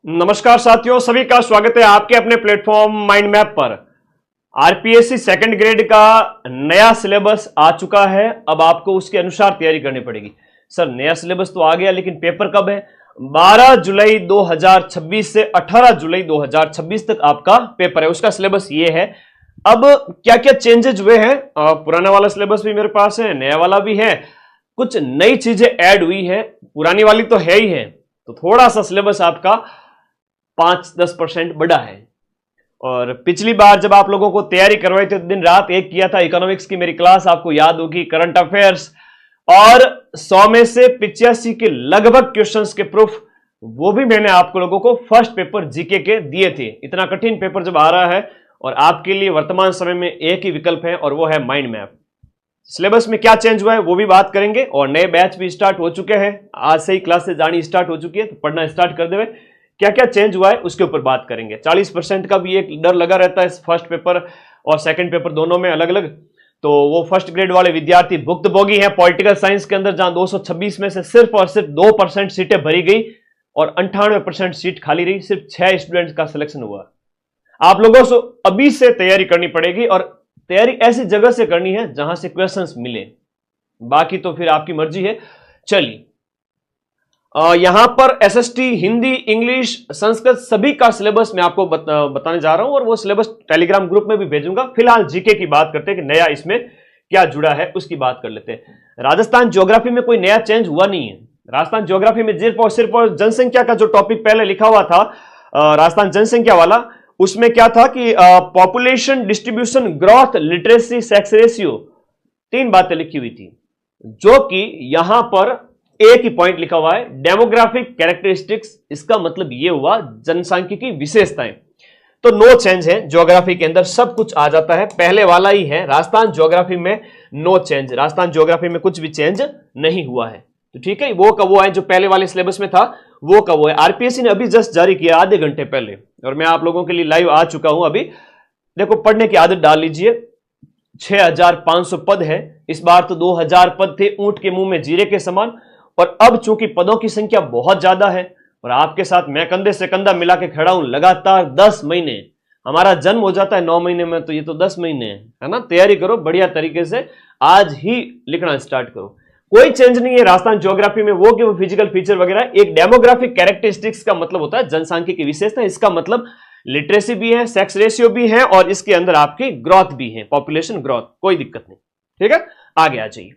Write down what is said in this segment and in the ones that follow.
नमस्कार साथियों, सभी का स्वागत है आपके अपने प्लेटफॉर्म माइंड मैप पर। आरपीएससी सेकंड ग्रेड का नया सिलेबस आ चुका है। अब आपको उसके अनुसार तैयारी करनी पड़ेगी। सर नया सिलेबस तो आ गया, लेकिन पेपर कब है? 12 जुलाई 2026 से 18 जुलाई 2026 तक आपका पेपर है। उसका सिलेबस ये है। अब क्या क्या चेंजेज हुए हैं? पुराना वाला सिलेबस भी मेरे पास है, नया वाला भी है। कुछ नई चीजें ऐड हुई है, पुरानी वाली तो है ही है। तो थोड़ा सा सिलेबस आपका 5-10% बढ़ा है। और पिछली बार जब आप लोगों को तैयारी करवाई थी, दिन रात एक किया था इकोनॉमिक्स की मेरी क्लास, आपको याद होगी, करंट अफेयर्स, और 100 में से 85 के लगभग क्वेश्चंस के प्रूफ वो भी मैंने आप लोगों को फर्स्ट पेपर जीके के दिए थे। इतना कठिन पेपर जब आ रहा है और आपके लिए वर्तमान समय में एक ही विकल्प है और वो है माइंड मैप। सिलेबस में क्या चेंज हुआ है वो भी बात करेंगे, और नए बैच भी स्टार्ट हो चुके हैं। आज से ही क्लासेस जानी स्टार्ट हो चुकी है, तो पढ़ना स्टार्ट कर देवे। क्या क्या चेंज हुआ है उसके ऊपर बात करेंगे। 40% का भी एक डर लगा रहता है फर्स्ट पेपर और सेकंड पेपर दोनों में अलग अलग। तो वो फर्स्ट ग्रेड वाले विद्यार्थी भुक्तभोगी हैं पॉलिटिकल साइंस के अंदर, जहां 226 में से सिर्फ और सिर्फ 2% सीटें भरी गई और 98% सीट खाली रही। सिर्फ 6 स्टूडेंट्स का सिलेक्शन हुआ। आप लोगों को अभी से तैयारी करनी पड़ेगी, और तैयारी ऐसी जगह से करनी है जहां से क्वेश्चंस मिले। बाकी तो फिर आपकी मर्जी है। चलिए, यहां पर एसएसटी, हिंदी, इंग्लिश, संस्कृत सभी का सिलेबस मैं आपको बताने जा रहा हूं, और वो सिलेबस टेलीग्राम ग्रुप में भी भेजूंगा। फिलहाल जीके की बात करते हैं कि नया इसमें क्या जुड़ा है, उसकी बात कर लेते हैं। राजस्थान ज्योग्राफी में कोई नया चेंज हुआ नहीं है। राजस्थान ज्योग्राफी में सिर्फ और जनसंख्या का जो टॉपिक पहले लिखा हुआ था, राजस्थान जनसंख्या वाला, उसमें क्या था कि population distribution, growth, literacy, sex ratio, 3 बातें लिखी हुई थी, जो कि यहां पर एक ही पॉइंट लिखा हुआ है, डेमोग्राफिक कैरेक्टरिस्टिक्स। इसका मतलब यह हुआ जनसांख्यिकी विशेषताएं। तो नो चेंज है, ज्योग्राफी के अंदर सब कुछ आ जाता है, पहले वाला ही है। राजस्थान ज्योग्राफी में नो चेंज, राजस्थान ज्योग्राफी में कुछ भी चेंज नहीं हुआ है। तो ठीक है, वो का वो है जो पहले वाले सिलेबस में था, वो का वो है। आरपीएससी ने अभी जस्ट जारी किया आधे घंटे पहले, और मैं आप लोगों के लिए लाइव आ चुका हूं। अभी देखो, पढ़ने की आदत डाल लीजिए। 6500 पद है। इस बार तो 2000 पद थे, ऊंट के मुंह में जीरे के समान। और अब चूंकि पदों की संख्या बहुत ज्यादा है, और आपके साथ मैं कंधे से कंधा मिला के खड़ा हूं लगातार 10 महीने, हमारा जन्म हो जाता है 9 महीने में, तो ये तो 10 महीने है ना। तैयारी करो बढ़िया तरीके से, आज ही लिखना स्टार्ट करो। कोई चेंज नहीं है राजस्थान ज्योग्राफी में, वो कि वो फिजिकल फीचर वगैरह। एक डेमोग्राफिक कैरेक्टरिस्टिक्स का मतलब होता है जनसांख्यिकी की विशेषता। इसका मतलब लिटरेसी भी है, सेक्स रेशियो भी है, और इसके अंदर आपकी ग्रोथ भी है, पॉपुलेशन ग्रोथ। कोई दिक्कत नहीं, ठीक है। आगे आ जाइए।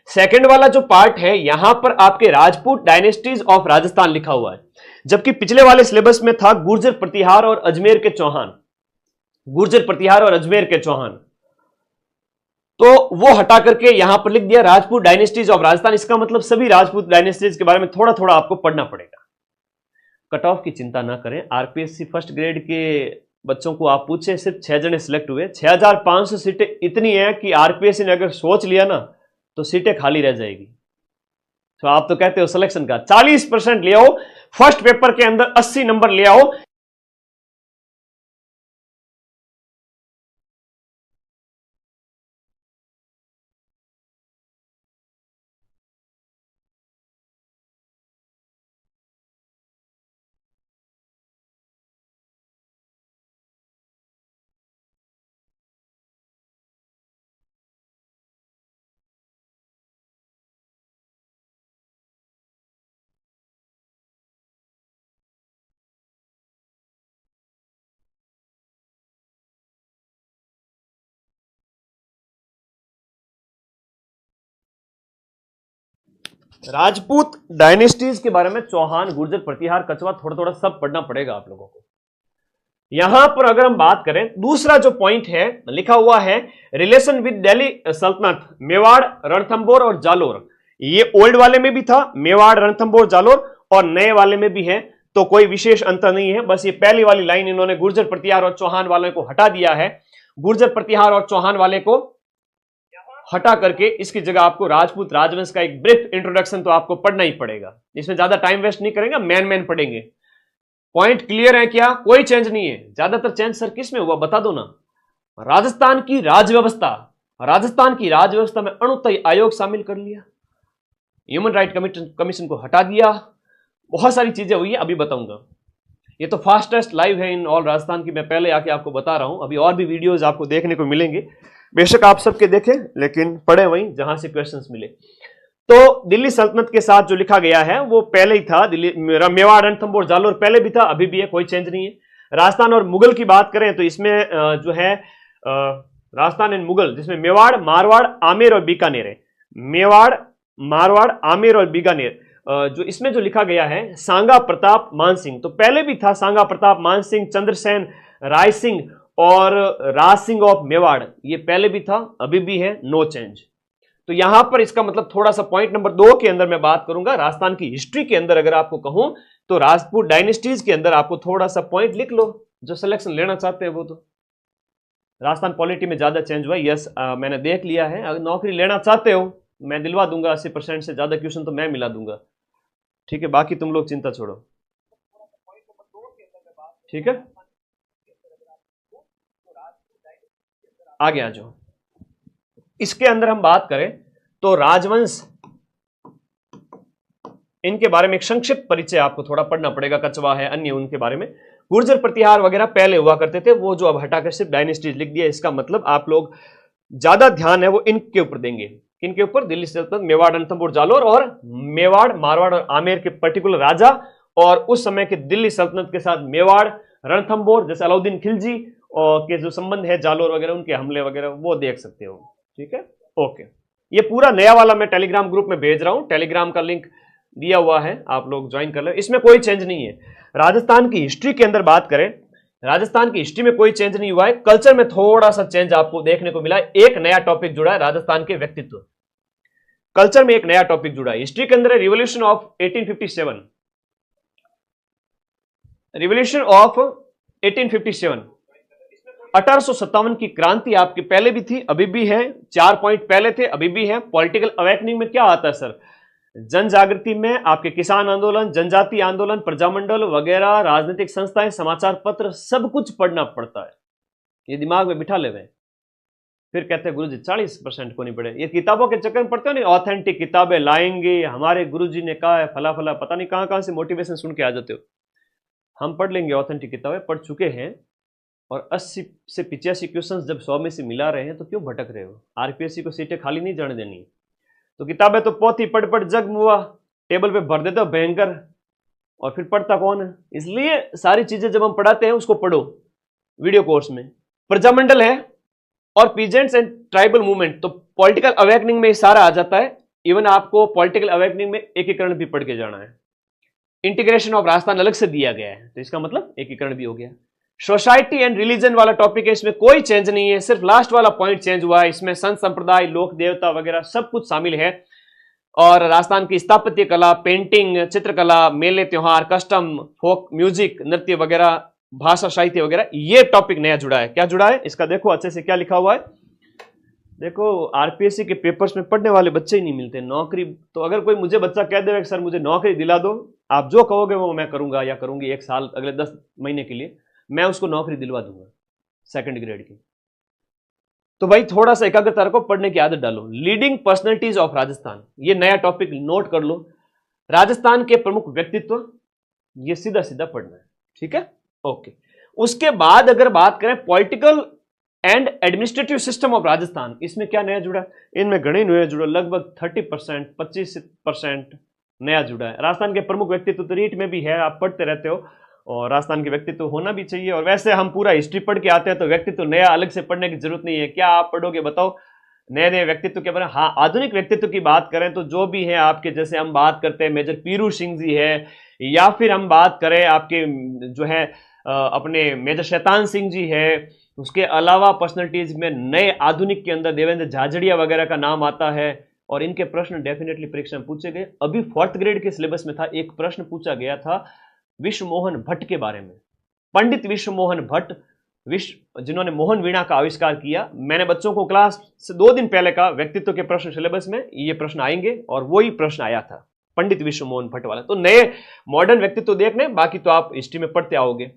सेकंड वाला जो पार्ट है, यहां पर आपके राजपूत डायनेस्टीज ऑफ राजस्थान लिखा हुआ है, जबकि पिछले वाले सिलेबस में था गुर्जर, प्रतिहार और अजमेर के चौहान। गुर्जर, प्रतिहार और अजमेर के चौहान, तो वो हटा करके यहां पर लिख दिया राजपूत डायनेस्टीज ऑफ राजस्थान। इसका मतलब सभी राजपूत डायनेस्टीज के बारे में थोड़ा थोड़ा आपको पढ़ना पड़ेगा। कट ऑफ की चिंता ना करें। आरपीएससी फर्स्ट ग्रेड के बच्चों को आप पूछे, सिर्फ 6 जने सिलेक्ट हुए। 6500 सीटें इतनी है कि आरपीएससी ने अगर सोच लिया ना, तो सीटें खाली रह जाएगी। तो आप तो कहते हो सिलेक्शन का 40% ले आओ, फर्स्ट पेपर के अंदर 80 नंबर ले आओ। राजपूत डायनेस्टीज के बारे में चौहान, गुर्जर, प्रतिहार, कछवाहा, थोड़ा थोड़ा सब पढ़ना पड़ेगा आप लोगों को। यहां पर अगर हम बात करें, दूसरा जो पॉइंट है लिखा हुआ है, रिलेशन विद दिल्ली सल्तनत, मेवाड़, रणथंभौर और जालोर। ये ओल्ड वाले में भी था, मेवाड़, रणथंभौर, जालोर, और नए वाले में भी है। तो कोई विशेष अंतर नहीं है, बस ये पहली वाली लाइन इन्होंने गुर्जर, प्रतिहार और चौहान वाले को हटा दिया है। गुर्जर, प्रतिहार और चौहान वाले को हटा करके इसकी जगह आपको राजपूत राजवंश का एक ब्रीफ इंट्रोडक्शन तो आपको पढ़ना ही पड़ेगा। इसमें ज्यादा टाइम वेस्ट नहीं करेंगे, मैन पढ़ेंगे। पॉइंट क्लियर है क्या? कोई चेंज नहीं है। ज्यादातर चेंज सर किस में हुआ बता दो ना। राजस्थान की राजव्यवस्था, राजस्थान की राजव्यवस्था में अणुतय आयोग शामिल कर लिया, ह्यूमन राइट कमीशन को हटा दिया, बहुत सारी चीजें हुई है, अभी बताऊंगा। ये तो फास्टेस्ट लाइव है इन ऑल राजस्थान की, मैं पहले आके आपको बता रहा हूं। अभी और भी वीडियोस आपको देखने को मिलेंगे, बेशक आप सबके देखें, लेकिन पढ़े वहीं जहां से क्वेश्चंस मिले। तो दिल्ली सल्तनत के साथ जो लिखा गया है वो पहले ही था, दिल्ली, मेवाड़, रणथंभौर, जालोर पहले भी था, अभी भी है, कोई चेंज नहीं है। राजस्थान और मुगल की बात करें तो इसमें जो है राजस्थान एंड मुगल, जिसमें मेवाड़, मारवाड़, आमेर और बीकानेर है। मेवाड़, मारवाड़, आमेर और बीकानेर, जो इसमें जो लिखा गया है सांगा प्रताप मानसिंह, तो पहले भी था सांगा प्रताप मानसिंह, चंद्रसेन, राय सिंह और राज सिंह ऑफ मेवाड़, ये पहले भी था, अभी भी है, नो चेंज। तो यहां पर इसका मतलब थोड़ा सा पॉइंट नंबर 2 के अंदर मैं बात करूंगा, राजस्थान की हिस्ट्री के अंदर अगर आपको कहूं तो राजपूत डायनेस्टीज के अंदर आपको थोड़ा सा पॉइंट लिख लो, जो सिलेक्शन लेना चाहते हैं वो। तो राजस्थान पॉलिटी में ज्यादा चेंज हुआ, यस मैंने देख लिया है। अगर नौकरी लेना चाहते हो मैं दिलवा दूंगा, 80% से ज्यादा क्वेश्चन तो मैं मिला दूंगा, ठीक है, बाकी तुम लोग चिंता छोड़ो, ठीक है। आगे आ जाओ। इसके अंदर हम बात करें तो राजवंश, इनके बारे में एक संक्षिप्त परिचय आपको थोड़ा पढ़ना पड़ेगा, कचवा है, अन्य उनके बारे में। गुर्जर प्रतिहार वगैरह पहले हुआ करते थे, वो जो अब हटाकर सिर्फ डायनेस्टीज लिख दिया, इसका मतलब आप लोग ज्यादा ध्यान है वो इनके ऊपर देंगे। किनके ऊपर? दिल्ली सल्तनत, मेवाड़, रणथंभौर, जालोर और मेवाड़, मारवाड़ और आमेर के पर्टिकुलर राजा, और उस समय के दिल्ली सल्तनत के साथ मेवाड़, रणथंभौर, जैसे अलाउद्दीन खिलजी और के जो संबंध है, जालोर वगैरह, उनके हमले वगैरह वो देख सकते हो, ठीक है, ओके। ये पूरा नया वाला मैं टेलीग्राम ग्रुप में भेज रहा हूं, टेलीग्राम का लिंक दिया हुआ है, आप लोग ज्वाइन कर ले, इसमें कोई चेंज नहीं है। राजस्थान की हिस्ट्री के अंदर बात करें, राजस्थान की हिस्ट्री में कोई चेंज नहीं हुआ है, कल्चर में थोड़ा सा चेंज आपको देखने को मिला है। एक नया टॉपिक जुड़ा है, राजस्थान के व्यक्तित्व, कल्चर में एक नया टॉपिक जुड़ा है। हिस्ट्री के अंदर है रिवॉल्यूशन ऑफ 1857, रिवॉल्यूशन ऑफ 1857, 1857 की क्रांति आपके पहले भी थी, अभी भी है, 4 पॉइंट पहले थे, अभी भी है। पॉलिटिकल अवेकनिंग में क्या आता है सर? जन जागृति में आपके किसान आंदोलन, जनजाति आंदोलन, प्रजामंडल वगैरह, राजनीतिक संस्थाएं, समाचार पत्र, सब कुछ पढ़ना पड़ता है, ये दिमाग में बिठा ले हुए। फिर कहते हैं गुरुजी 40% को नहीं पढ़े, ये किताबों के चक्कर में पढ़ते हो नहीं, ऑथेंटिक किताबें लाएंगे, हमारे गुरुजी ने कहा है, फला फला, पता नहीं कहां कहां से मोटिवेशन सुन के आ जाते हो। हम पढ़ लेंगे, ऑथेंटिक किताबें पढ़ चुके हैं, और 80 से 85 क्वेश्चंस जब 100 में से मिला रहे हैं तो क्यों भटक रहे हो? आरपीएससी को सीटें खाली नहीं जाने देनी, तो किताबें तो पोथी पढ़ पढ़ जग मुआ, टेबल पे भर देते हो भयंकर, और फिर पढ़ता कौन है? इसलिए सारी चीजें जब हम पढ़ाते हैं उसको पढ़ो वीडियो कोर्स में। प्रजामंडल है और पीजेंट्स एंड ट्राइबल मूवमेंट, तो पॉलिटिकल अवेकनिंग में सारा आ जाता है। इवन आपको पॉलिटिकल अवेकनिंग में एकीकरण भी पढ़ के जाना है। इंटीग्रेशन ऑफ राजस्थान अलग से दिया गया है, तो इसका मतलब एकीकरण भी हो गया। सोसाइटी एंड रिलीजन वाला टॉपिक है, इसमें कोई चेंज नहीं है, सिर्फ लास्ट वाला पॉइंट चेंज हुआ है। इसमें संत संप्रदाय, लोक देवता वगैरह सब कुछ शामिल है। और राजस्थान की स्थापत्य कला, पेंटिंग, चित्रकला, मेले त्योहार, कस्टम, फोक म्यूजिक, नृत्य वगैरह, भाषा साहित्य वगैरह, ये टॉपिक नया जुड़ा है। क्या जुड़ा है इसका देखो अच्छे से, क्या लिखा हुआ है देखो। आरपीएससी के पेपर्स में पढ़ने वाले बच्चे ही नहीं मिलते, नौकरी तो अगर कोई मुझे बच्चा कह देगा सर मुझे नौकरी दिला दो, आप जो कहोगे वो मैं करूंगा या करूंगी, 1 साल अगले 10 महीने के लिए मैं उसको नौकरी दिलवा दूंगा 2nd ग्रेड की। तो भाई थोड़ा सा एकाग्रता रखो, पढ़ने की आदत डालो। लीडिंग पर्सनैलिटीज ऑफ राजस्थान, ये नया टॉपिक नोट कर लो। राजस्थान के प्रमुख व्यक्तित्व, ये सीधा सीधा पढ़ना है, ठीक है, ओके। उसके बाद अगर बात करें political and administrative system of Rajasthan, इसमें क्या नया जुड़ा? इनमें घने नया जुड़ा, लगभग 30%, 25% नया जुड़ा है। राजस्थान के प्रमुख व्यक्तित्व तो रीट में भी है, आप पढ़ते रहते हो, और राजस्थान के व्यक्तित्व होना भी चाहिए। और वैसे हम पूरा हिस्ट्री पढ़ के आते हैं, तो व्यक्तित्व नया अलग से पढ़ने की जरूरत नहीं है। क्या आप पढ़ोगे बताओ नए नए व्यक्तित्व के बारे में? हाँ, आधुनिक व्यक्तित्व की बात करें तो जो भी है आपके, जैसे हम बात करते हैं मेजर पीरू सिंह जी है, या फिर हम बात करें आपके जो है अपने मेजर शैतान सिंह जी है। उसके अलावा पर्सनैलिटीज में नए आधुनिक के अंदर देवेंद्र झाझड़िया वगैरह का नाम आता है, और इनके प्रश्न डेफिनेटली परीक्षा में पूछे गए। अभी 4th ग्रेड के सिलेबस में था, एक प्रश्न पूछा गया था विश्व मोहन भट्ट के बारे में। पंडित विश्व मोहन भट्ट, जिन्होंने मोहन वीणा का आविष्कार किया। मैंने बच्चों को क्लास से 2 दिन पहले का व्यक्तित्व के प्रश्न सिलेबस में ये प्रश्न आएंगे, और वही प्रश्न आया था पंडित विश्व मोहन भट्ट वाला। तो नए मॉडर्न व्यक्तित्व देखने, बाकी तो आप हिस्ट्री में पढ़ते आओगे।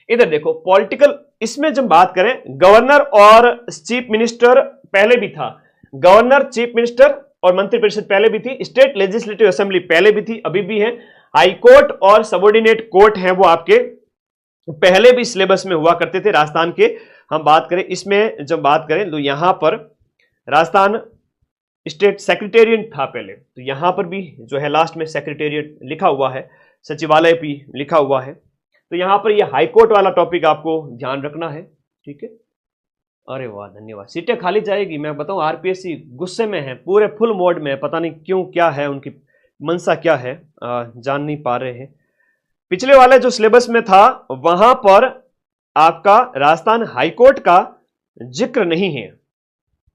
इधर देखो पॉलिटिकल, इसमें जब बात करें गवर्नर और चीफ मिनिस्टर पहले भी था, गवर्नर, चीफ मिनिस्टर और मंत्रिपरिषद पहले भी थी। स्टेट लेजिस्लेटिव असेंबली पहले भी थी, अभी भी है। हाई कोर्ट और सबऑर्डिनेट कोर्ट हैं वो आपके पहले भी सिलेबस में हुआ करते थे राजस्थान के। हम बात करें इसमें, जब बात करें तो यहां पर राजस्थान स्टेट सेक्रेटेरिएट था पहले, तो यहां पर भी जो है लास्ट में सेक्रेटेरिएट लिखा हुआ है, सचिवालय भी लिखा हुआ है। तो यहां पर ये हाईकोर्ट वाला टॉपिक आपको ध्यान रखना है, ठीक है। अरे वाह, धन्यवाद। सीटें खाली जाएगी, मैं बताऊं आरपीएससी गुस्से में है, पूरे फुल मोड में, पता नहीं क्यों, क्या है उनकी मनसा, क्या है जान नहीं पा रहे हैं। पिछले वाले जो सिलेबस में था वहां पर आपका राजस्थान हाईकोर्ट का जिक्र नहीं है।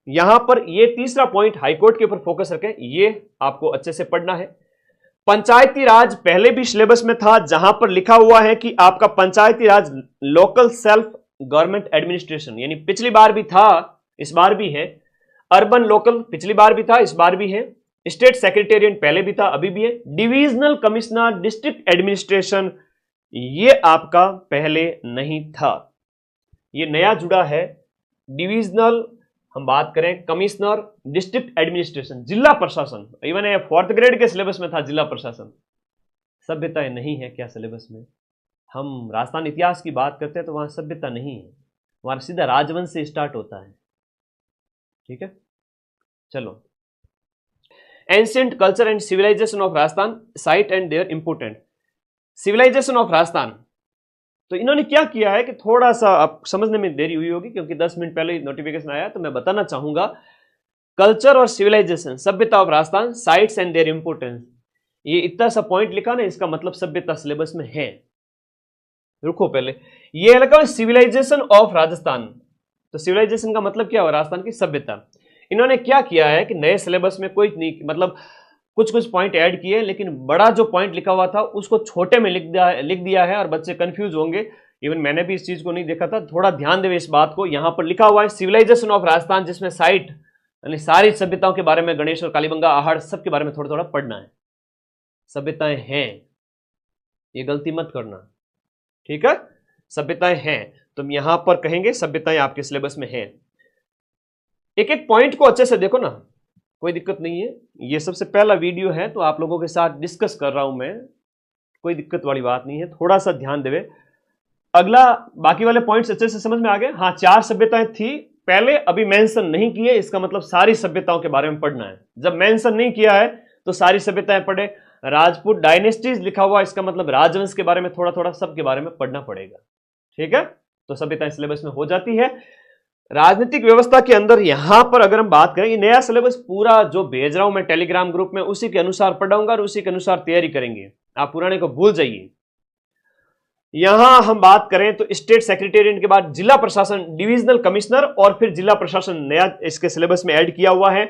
यहां पर ये तीसरा पॉइंट हाईकोर्ट के ऊपर फोकस रखें, ये आपको अच्छे से पढ़ना है। पंचायती राज पहले भी सिलेबस में था, जहां पर लिखा हुआ है कि आपका पंचायती राज लोकल सेल्फ गवर्नमेंट एडमिनिस्ट्रेशन, यानी पिछली बार भी था, इस बार भी है। अर्बन लोकल पिछली बार भी था, इस बार भी है। स्टेट सेक्रेटेरिएट पहले भी था, अभी भी है। डिविजनल कमिश्नर डिस्ट्रिक्ट एडमिनिस्ट्रेशन, ये आपका पहले नहीं था, ये नया जुड़ा है। डिविजनल हम बात करें, कमिश्नर डिस्ट्रिक्ट एडमिनिस्ट्रेशन, जिला प्रशासन, इवन ये 4th ग्रेड के सिलेबस में था जिला प्रशासन। सभ्यता नहीं है क्या सिलेबस में? हम राजस्थान इतिहास की बात करते हैं तो वहां सभ्यता नहीं है, वहां सीधा राजवंश से स्टार्ट होता है, ठीक है। चलो, ancient culture and civilisation of Rajasthan, site and their important. Civilisation of Rajasthan, तो इन्होंने क्या किया है कि थोड़ा सा अब समझने में देरी हुई होगी क्योंकि 10 मिनट पहले नोटिफिकेशन आया, तो मैं बताना चाहूंगा। कल्चर और सिविलाइजेशन, सभ्यता of Rajasthan, sites and their importance, ये इतना सा पॉइंट लिखा ना, इसका मतलब सभ्यता सिलेबस में है। रुको पहले, ये लगा सिविलाइजेशन ऑफ राजस्थान, तो सिविलाइजेशन का मतलब क्या हुआ? राजस्थान की सभ्यता। इन्होंने क्या किया है कि नए सिलेबस में कोई नहीं, मतलब कुछ कुछ पॉइंट ऐड किए, लेकिन बड़ा जो पॉइंट लिखा हुआ था उसको छोटे में लिख दिया है और बच्चे कंफ्यूज होंगे। इवन मैंने भी इस चीज को नहीं देखा था, थोड़ा ध्यान देवे इस बात को। यहां पर लिखा हुआ है सिविलाइजेशन ऑफ राजस्थान, जिसमें साइट यानी सारी सभ्यताओं के बारे में, गणेश और कालीबंगा, आहड़, सबके बारे में थोड़ा थोड़ा पढ़ना है। सभ्यताएं हैं, ये गलती मत करना, ठीक है। सभ्यताएं हैं, तुम यहां पर कहेंगे सभ्यताएं आपके सिलेबस में हैं। एक एक पॉइंट को अच्छे से देखो ना, कोई दिक्कत नहीं है। ये सबसे पहला वीडियो है तो आप लोगों के साथ डिस्कस कर रहा हूं मैं, कोई दिक्कत वाली बात नहीं है, थोड़ा सा ध्यान देवे। अगला, बाकी वाले पॉइंट्स अच्छे से समझ में आ गए? हाँ, 4 सभ्यताएं थी पहले, अभी मेंशन नहीं किए, इसका मतलब सारी सभ्यताओं के बारे में पढ़ना है। जब मेंशन नहीं किया है तो सारी सभ्यताएं पढ़े। राजपूत डायनेस्टीज लिखा हुआ, इसका मतलब राजवंश के बारे में थोड़ा थोड़ा सबके बारे में पढ़ना पड़ेगा, ठीक है। तो सभ्यताएं सिलेबस में हो जाती है। राजनीतिक व्यवस्था के अंदर यहां पर अगर हम बात करें, ये नया सिलेबस पूरा जो भेज रहा हूं मैं टेलीग्राम ग्रुप में, उसी के अनुसार पढ़ाऊंगा और उसी के अनुसार तैयारी करेंगे। आप पुराने को भूल जाइए। यहां हम बात करें तो स्टेट सेक्रेटेरिएट के बाद जिला प्रशासन, डिविजनल कमिश्नर और फिर जिला प्रशासन नया इसके सिलेबस में ऐड किया हुआ है।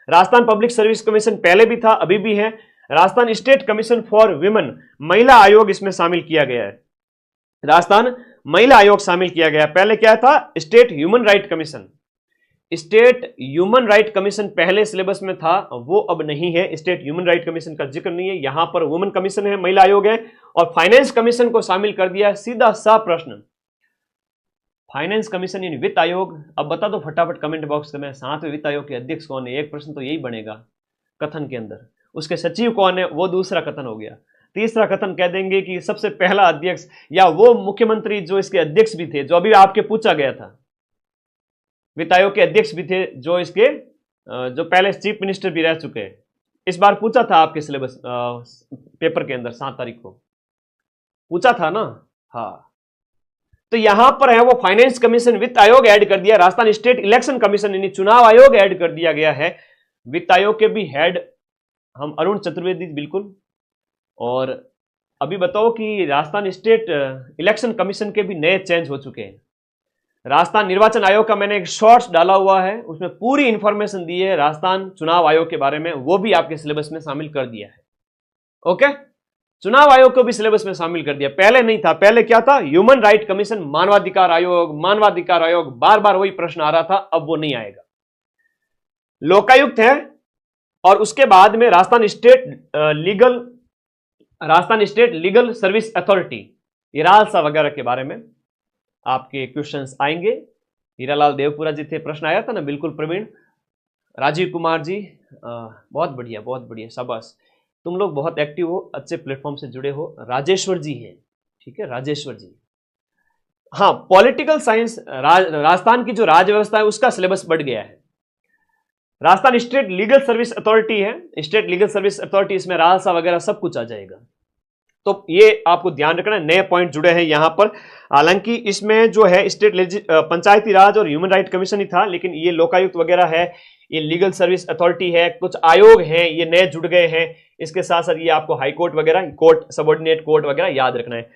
राजस्थान पब्लिक सर्विस कमीशन पहले भी था, अभी भी है। Rajasthan state commission for women, महिला आयोग इसमें शामिल किया गया है। राजस्थान महिला आयोग शामिल किया गया। पहले क्या था? State human right commission. State human right commission पहले सिलेबस में था, वो अब नहीं है। स्टेट ह्यूमन राइट कमीशन का जिक्र नहीं है यहां पर। वुमेन कमीशन है, महिला आयोग है, और फाइनेंस कमीशन को शामिल कर दिया है। सीधा सा प्रश्न, फाइनेंस कमीशन यानी वित्त आयोग। अब बता दो फटाफट कमेंट बॉक्स में, 7वें वित्त आयोग के अध्यक्ष कौन है? एक प्रश्न तो यही बनेगा कथन के अंदर। उसके सचिव कौन है? वो दूसरा कथन हो गया। तीसरा कथन कह देंगे कि सबसे पहला अध्यक्ष या वो मुख्यमंत्री जो इसके अध्यक्ष भी थे, जो अभी आपके पूछा गया था। वित्त आयोग के अध्यक्ष भी थे, जो इसके जो पहले चीफ मिनिस्टर भी रह चुके हैं। इस बार पूछा था आपके सिलेबस पेपर के अंदर, 7 तारीख को पूछा था ना। हाँ, तो यहां पर है वो फाइनेंस कमीशन, वित्त आयोग ऐड कर दिया। राजस्थान स्टेट इलेक्शन कमीशन यानी चुनाव आयोग ऐड कर दिया गया है। वित्त आयोग के भी हेड हम अरुण चतुर्वेदी, बिल्कुल। और अभी बताओ कि राजस्थान स्टेट इलेक्शन कमीशन के भी नए चेंज हो चुके हैं। राजस्थान निर्वाचन आयोग का मैंने एक शॉर्ट्स डाला हुआ है, उसमें पूरी इंफॉर्मेशन दी है राजस्थान चुनाव आयोग के बारे में, वो भी आपके सिलेबस में शामिल कर दिया है। ओके, चुनाव आयोग को भी सिलेबस में शामिल कर दिया, पहले नहीं था। पहले क्या था? ह्यूमन राइट कमीशन, मानवाधिकार आयोग, मानवाधिकार आयोग, बार बार वही प्रश्न आ रहा था, अब वो नहीं आएगा। लोकायुक्त है, और उसके बाद में Rajasthan state legal service authority, ये रालसा वगैरह के बारे में आपके क्वेश्चंस आएंगे। हीरालाल देवपुरा जी थे, प्रश्न आया था ना, बिल्कुल प्रवीण। राजीव कुमार जी, बहुत बढ़िया, बहुत बढ़िया, शाबाश, तुम लोग बहुत एक्टिव हो, अच्छे प्लेटफॉर्म से जुड़े हो। राजेश्वर जी हैं, ठीक है, राजेश्वर जी, हाँ, पॉलिटिकल साइंस, राजस्थान की जो राज्य व्यवस्था है उसका सिलेबस बढ़ गया है। Rajasthan state legal service authority है, स्टेट लीगल सर्विस अथॉरिटी, इसमें राजसा वगैरह सब कुछ आ जाएगा। तो ये आपको ध्यान रखना, नए पॉइंट जुड़े हैं यहां पर। हालांकि इसमें जो है स्टेट पंचायती राज और ह्यूमन राइट कमीशन ही था, लेकिन ये लोकायुक्त वगैरह है, ये लीगल सर्विस अथॉरिटी है, कुछ आयोग हैं ये नए जुड़ गए हैं। इसके साथ साथ ये आपको हाई कोर्ट वगैरह, कोर्ट, सबऑर्डिनेट कोर्ट वगैरह याद रखना है।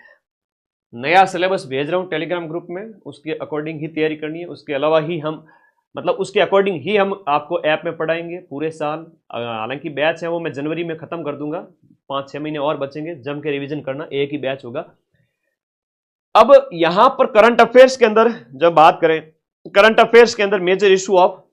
नया सिलेबस भेज रहा हूं टेलीग्राम ग्रुप में, उसके अकॉर्डिंग ही तैयारी करनी है। उसके अलावा ही हम, मतलब उसके अकॉर्डिंग ही हम आपको ऐप में पढ़ाएंगे पूरे साल। हालांकि बैच है वो मैं जनवरी में खत्म कर दूंगा, 5-6 महीने और बचेंगे, जम के रिवीजन करना, एक ही बैच होगा। अब यहां पर करंट अफेयर्स के अंदर जब बात करें, करंट अफेयर्स के अंदर मेजर इशू ऑफ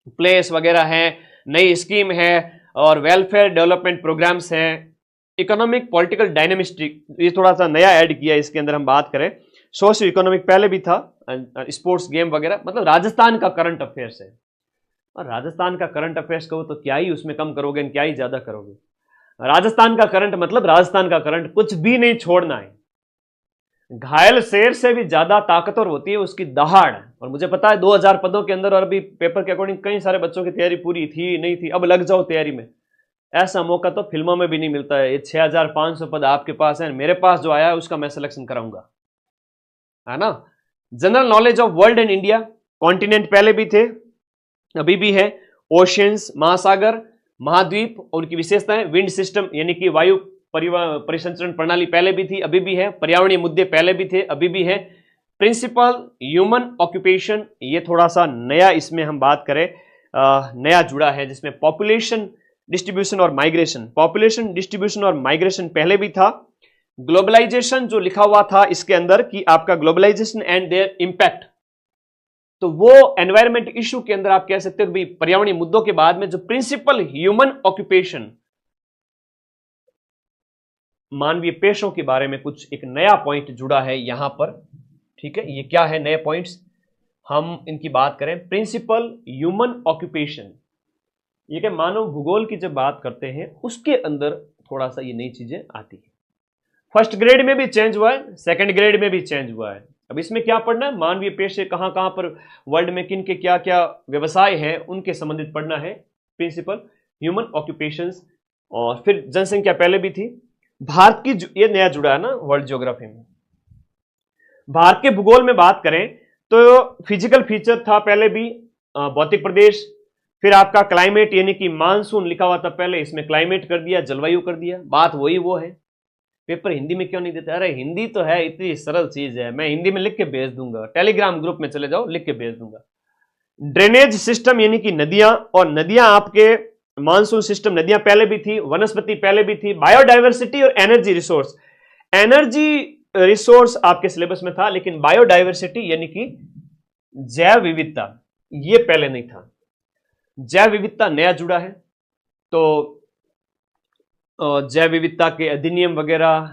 प्लेस वगैरह है, नई स्कीम है और वेलफेयर डेवलपमेंट प्रोग्राम्स हैं, इकोनॉमिक पॉलिटिकल डायनेमिस्टी, ये थोड़ा सा नया ऐड किया इसके अंदर हम बात करें। सोशियो इकोनॉमिक पहले भी था, स्पोर्ट्स गेम वगैरह, मतलब राजस्थान का करंट अफेयर्स है। और राजस्थान का करंट अफेयर्स कहो तो क्या ही उसमें कम करोगे, क्या ही ज्यादा करोगे। राजस्थान का करंट मतलब राजस्थान का करंट, कुछ भी नहीं छोड़ना है। घायल शेर से भी ज्यादा ताकतवर होती है उसकी दहाड़। और मुझे पता है 2000 पदों के अंदर, और अभी पेपर के अकॉर्डिंग कई सारे बच्चों की तैयारी पूरी थी नहीं थी, अब लग जाओ तैयारी में। ऐसा मौका तो फिल्मों में भी नहीं मिलता है। ये 6500 पद आपके पास है, मेरे पास जो आया है उसका मैं सिलेक्शन कराऊंगा, है ना। General knowledge of world and India, continent पहले भी थे, अभी भी है। ओशियंस, महासागर, महाद्वीप, उनकी विशेषताएं, विंड सिस्टम यानी कि वायु परिसंचरण प्रणाली पहले भी थी, अभी भी है। पर्यावरणीय मुद्दे पहले भी थे, अभी भी है। प्रिंसिपल ह्यूमन ऑक्यूपेशन, ये थोड़ा सा नया इसमें हम बात करें, नया जुड़ा है, जिसमें पॉपुलेशन डिस्ट्रीब्यूशन और माइग्रेशन, पॉपुलेशन डिस्ट्रीब्यूशन और माइग्रेशन पहले भी था। ग्लोबलाइजेशन जो लिखा हुआ था इसके अंदर कि आपका ग्लोबलाइजेशन एंड देयर इंपैक्ट, तो वो एनवायरमेंट इशू के अंदर आप कह सकते हो कि पर्यावरणीय मुद्दों के बाद में जो प्रिंसिपल ह्यूमन ऑक्यूपेशन, मानवीय पेशों के बारे में कुछ एक नया पॉइंट जुड़ा है यहां पर। ठीक है, ये क्या है नए पॉइंट्स, हम इनकी बात करें। प्रिंसिपल ह्यूमन ऑक्यूपेशन, ये क्या मानव भूगोल की जब बात करते हैं उसके अंदर थोड़ा सा ये नई चीजें आती है। फर्स्ट ग्रेड में भी चेंज हुआ है, सेकंड ग्रेड में भी चेंज हुआ है। अब इसमें क्या पढ़ना है, मानवीय पेशे कहां कहां पर वर्ल्ड में किन के क्या क्या व्यवसाय हैं उनके संबंधित पढ़ना है, प्रिंसिपल ह्यूमन ऑक्यूपेशंस। और फिर जनसंख्या पहले भी थी। भारत की, ये नया जुड़ा है ना वर्ल्ड ज्योग्राफी में। भारत के भूगोल में बात करें तो फिजिकल फीचर था पहले भी, भौतिक प्रदेश, फिर आपका क्लाइमेट यानी कि मानसून लिखा हुआ था पहले, इसमें क्लाइमेट कर दिया, जलवायु कर दिया। बात वही वो है। पेपर हिंदी में क्यों नहीं देते? अरे हिंदी तो है, इतनी सरल चीज है, मैं हिंदी में लिख के भेज दूंगा, टेलीग्राम ग्रुप में चले जाओ, लिख के भेज दूंगा। ड्रेनेज सिस्टम यानी कि नदियां, और नदियां आपके मानसून सिस्टम, नदियां पहले भी थी, वनस्पति पहले भी थी, बायोडाइवर्सिटी और एनर्जी रिसोर्स। एनर्जी रिसोर्स आपके सिलेबस में था, लेकिन बायोडाइवर्सिटी यानी कि जैव विविधता, ये पहले नहीं था। जैव विविधता नया जुड़ा है। तो जैव विविधता के अधिनियम वगैरह,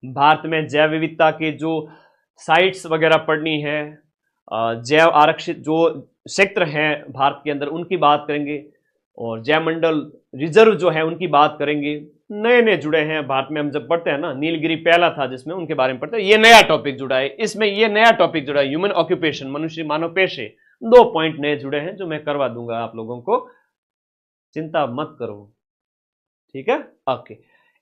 भारत में जैव विविधता के जो साइट्स वगैरह पढ़नी है, जैव आरक्षित जो क्षेत्र हैं भारत के अंदर उनकी बात करेंगे, और जैव मंडल रिजर्व जो है उनकी बात करेंगे। नए नए जुड़े हैं भारत में। हम जब पढ़ते हैं ना, नीलगिरी पहला था जिसमें, उनके बारे में पढ़ते हैं। ये नया टॉपिक जुड़ा है इसमें, ये नया टॉपिक जुड़ा है ह्यूमन ऑक्यूपेशन, मनुष्य मानव पेशे। 2 पॉइंट नए जुड़े हैं जो मैं करवा दूंगा आप लोगों को, चिंता मत करो। ठीक है, ओके।